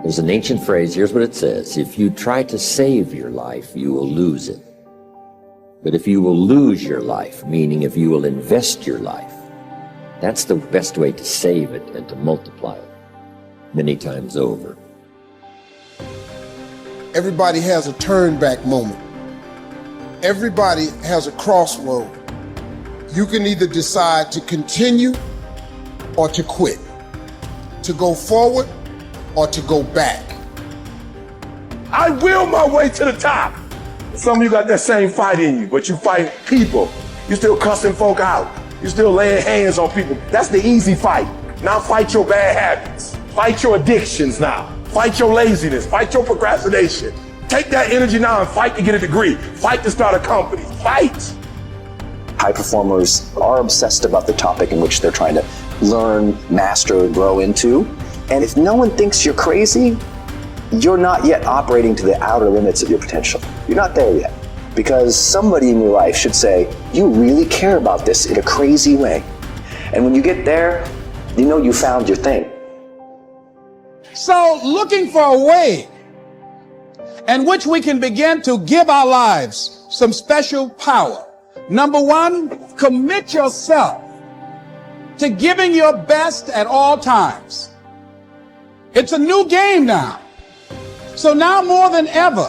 There's an ancient phrase, here's what it says: if you try to save your life, you will lose it. But if you will lose your life, meaning if you will invest your life, that's the best way to save it and to multiply it many times over. Everybody has a turn back moment. Everybody has a crossroad. You can either decide to continue or to quit, to go forward or to go back. I will my way to the top. Some of you got that same fight in you, but you fight people. You still cussing folk out. You still laying hands on people. That's the easy fight. Now fight your bad habits. Fight your addictions now. Fight your laziness. Fight your procrastination. Take that energy now and fight to get a degree. Fight to start a company. Fight. High performers are obsessed about the topic in which they're trying to learn, master, grow into. And if no one thinks you're crazy, you're not yet operating to the outer limits of your potential. You're not there yet. Because somebody in your life should say, you really care about this in a crazy way. And when you get there, you know you found your thing. So looking for a way in which we can begin to give our lives some special power. Number one, commit yourself to giving your best at all times. It's a new game now. So now more than ever,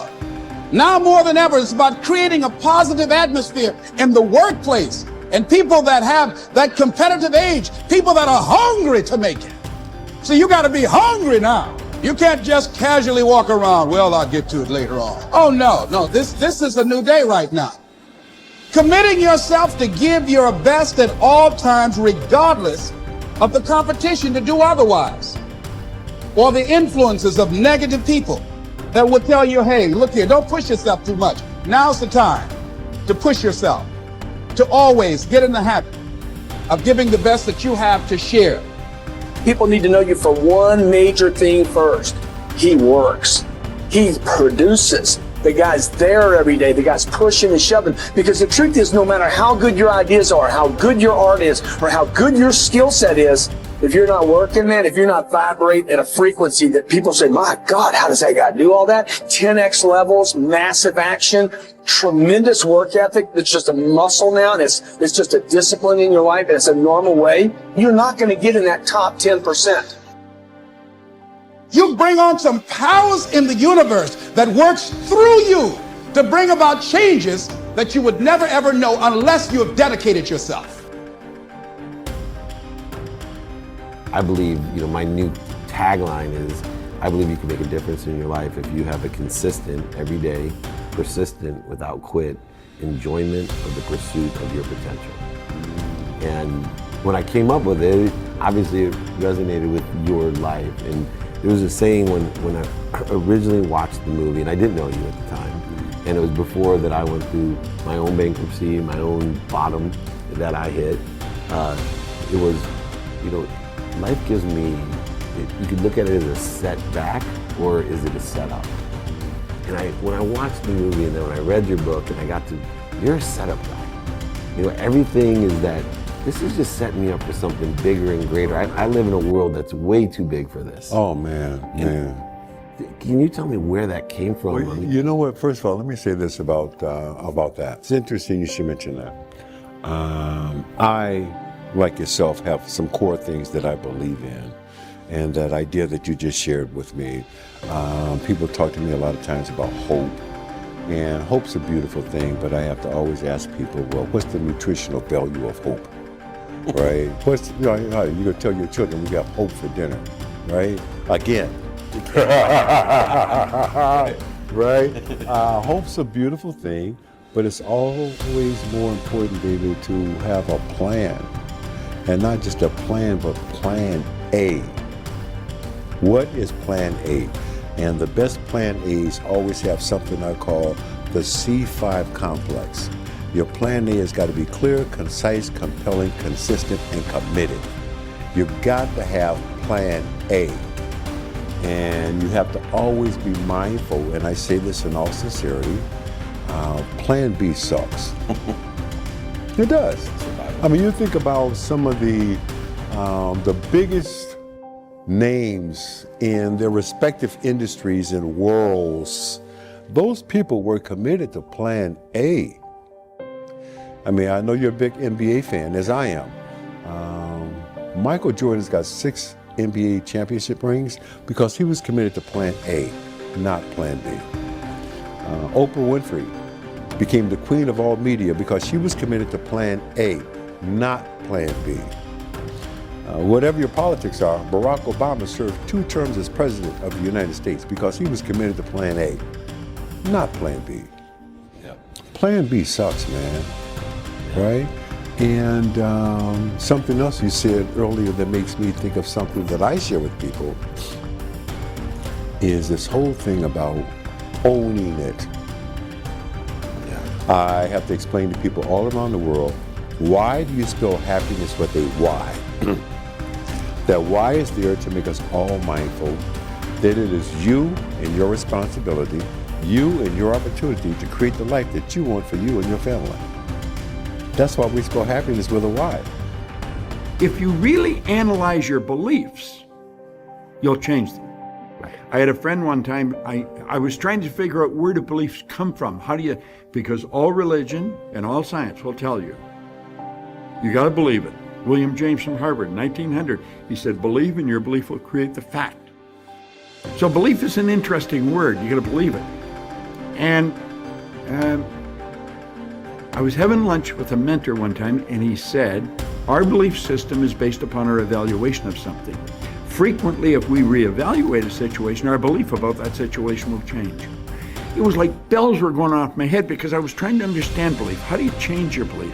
it's about creating a positive atmosphere in the workplace and people that have that competitive edge, people that are hungry to make it. So you got to be hungry now. You can't just casually walk around, well, I'll get to it later on. Oh, no, this is a new day right now. Committing yourself to give your best at all times, regardless of the competition to do otherwise, or the influences of negative people that will tell you, hey, look here, don't push yourself too much. Now's the time to push yourself, to always get in the habit of giving the best that you have to share. People need to know you for one major thing first. He works. He produces. The guy's there every day. The guy's pushing and shoving. Because the truth is, no matter how good your ideas are, how good your art is, or how good your skill set is, if you're not working, man, if you're not vibrating at a frequency that people say, my God, how does that guy do all that? 10x levels, massive action, tremendous work ethic that's just a muscle now, and it's just a discipline in your life, and it's a normal way, you're not going to get in that top 10%. You bring on some powers in the universe that works through you to bring about changes that you would never ever know unless you have dedicated yourself. I believe, my new tagline is, I believe you can make a difference in your life if you have a consistent, everyday, persistent, without quit, enjoyment of the pursuit of your potential. And when I came up with it, obviously it resonated with your life. And there was a saying when I originally watched the movie, and I didn't know you at the time, and it was before that I went through my own bankruptcy, my own bottom that I hit. It was, life gives me, you could look at it as a setback, or is it a setup? And when I watched the movie, and then when I read your book, and I got to, you're a setup guy. Everything is that, this is just setting me up for something bigger and greater. I live in a world that's way too big for this. Oh, man. Can you tell me where that came from? Well, you know what? First of all, let me say this about that. It's interesting you should mention that. I, like yourself, have some core things that I believe in, and that idea that you just shared with me. People talk to me a lot of times about hope, and hope's a beautiful thing, but I have to always ask people, well, what's the nutritional value of hope, right? You're gonna tell your children we got hope for dinner, right? Again. Right? Hope's a beautiful thing, but it's always more important, baby, to have a plan. And not just a plan, but plan A. What is plan A? And the best plan A's always have something I call the C5 complex. Your plan A has got to be clear, concise, compelling, consistent, and committed. You've got to have plan A. And you have to always be mindful, and I say this in all sincerity, plan B sucks. It does. I mean, you think about some of the biggest names in their respective industries and worlds, those people were committed to plan A. I mean, I know you're a big NBA fan, as I am. Michael Jordan's got 6 NBA championship rings because he was committed to plan A, not plan B. Oprah Winfrey became the queen of all media because she was committed to plan A, not plan B. Whatever your politics are, Barack Obama served 2 terms as president of the United States because he was committed to plan A, not plan B. Yep. Plan B sucks, man, right? And something else you said earlier that makes me think of something that I share with people is this whole thing about owning it. I have to explain to people all around the world, why do you spell happiness with a Y? That Y is there to make us all mindful that it is you and your responsibility, you and your opportunity to create the life that you want for you and your family. That's why we spell happiness with a Y. If you really analyze your beliefs, you'll change them. I had a friend one time, I was trying to figure out where do beliefs come from. How do you, because all religion and all science will tell you, you got to believe it. William James from Harvard, 1900, he said, believe and your belief will create the fact. So belief is an interesting word, you got to believe it. And I was having lunch with a mentor one time and he said, our belief system is based upon our evaluation of something. Frequently, if we reevaluate a situation, our belief about that situation will change. It was like bells were going off my head because I was trying to understand belief. How do you change your belief?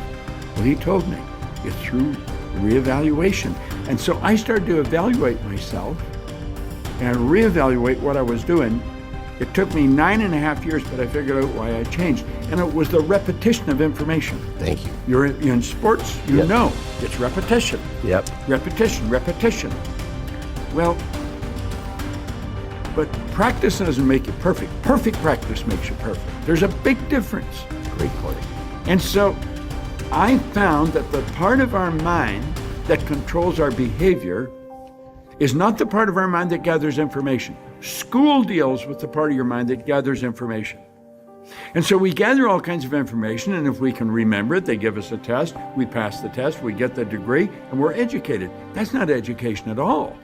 Well, he told me, it's through reevaluation. And so I started to evaluate myself and reevaluate what I was doing. It took me 9.5 years, but I figured out why I changed. And it was the repetition of information. Thank you. You're in sports, you Yep. know, it's repetition. Yep. Repetition, repetition. Well, but practice doesn't make you perfect. Perfect practice makes you perfect. There's a big difference. Great point. And so I found that the part of our mind that controls our behavior is not the part of our mind that gathers information. School deals with the part of your mind that gathers information. And so we gather all kinds of information, and if we can remember it, they give us a test, we pass the test, we get the degree, and we're educated. That's not education at all.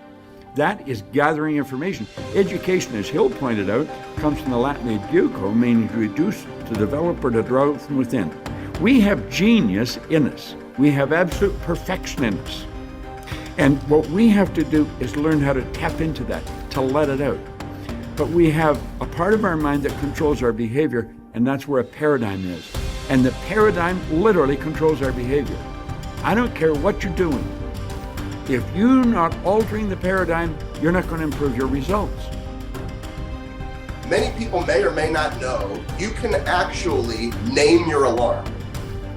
That is gathering information. Education, as Hill pointed out, comes from the Latin educo, meaning to reduce, to develop, or to draw from within. We have genius in us. We have absolute perfection in us. And what we have to do is learn how to tap into that, to let it out. But we have a part of our mind that controls our behavior, and that's where a paradigm is. And the paradigm literally controls our behavior. I don't care what you're doing. If you're not altering the paradigm, you're not going to improve your results. Many people may or may not know, you can actually name your alarm.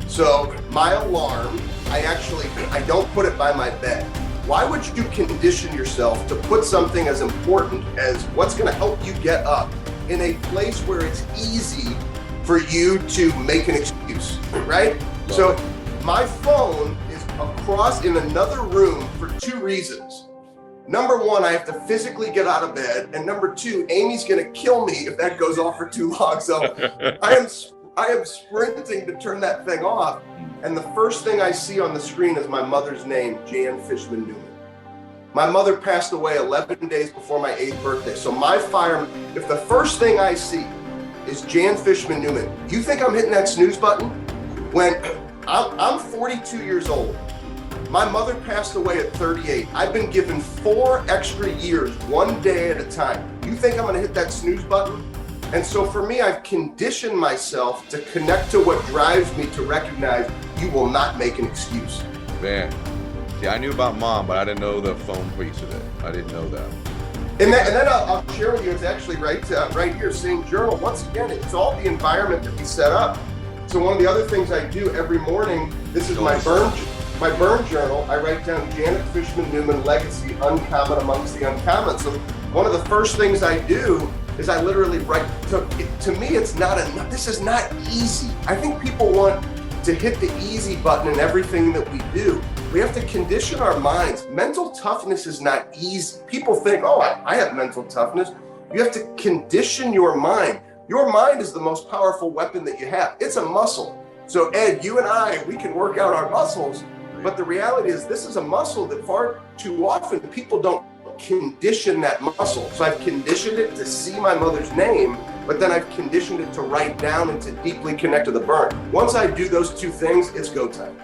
So my alarm, I don't put it by my bed. Why would you condition yourself to put something as important as what's going to help you get up in a place where it's easy for you to make an excuse, right? So my phone is across in another room for 2 reasons. Number 1, I have to physically get out of bed. And number 2, Amy's going to kill me if that goes off for too long. So I am sprinting to turn that thing off. And the first thing I see on the screen is my mother's name, Jan Fishman Newman. My mother passed away 11 days before my 8th birthday. So my fire, if the first thing I see is Jan Fishman Newman, you think I'm hitting that snooze button? When I'm 42 years old, my mother passed away at 38. I've been given 4 extra years, 1 day at a time. You think I'm gonna hit that snooze button? And so for me, I've conditioned myself to connect to what drives me to recognize you will not make an excuse. Man, see, I knew about mom, but I didn't know the phone piece of it. I didn't know that. And then I'll share with you, it's actually right here, same journal. Once again, it's all the environment that we set up. So one of the other things I do every morning, this is my burn journal. I write down Janet Fishman Newman legacy, uncommon amongst the uncommon. So one of the first things I do is I literally write, to me, it's not enough. This is not easy. I think people want to hit the easy button in everything that we do. We have to condition our minds. Mental toughness is not easy. People think, oh, I have mental toughness. You have to condition your mind. Your mind is the most powerful weapon that you have. It's a muscle. So Ed, you and I, we can work out our muscles, but the reality is this is a muscle that far too often people don't condition that muscle. So I've conditioned it to see my mother's name, but then I've conditioned it to write down and to deeply connect to the burn. Once I do those two things, it's go time.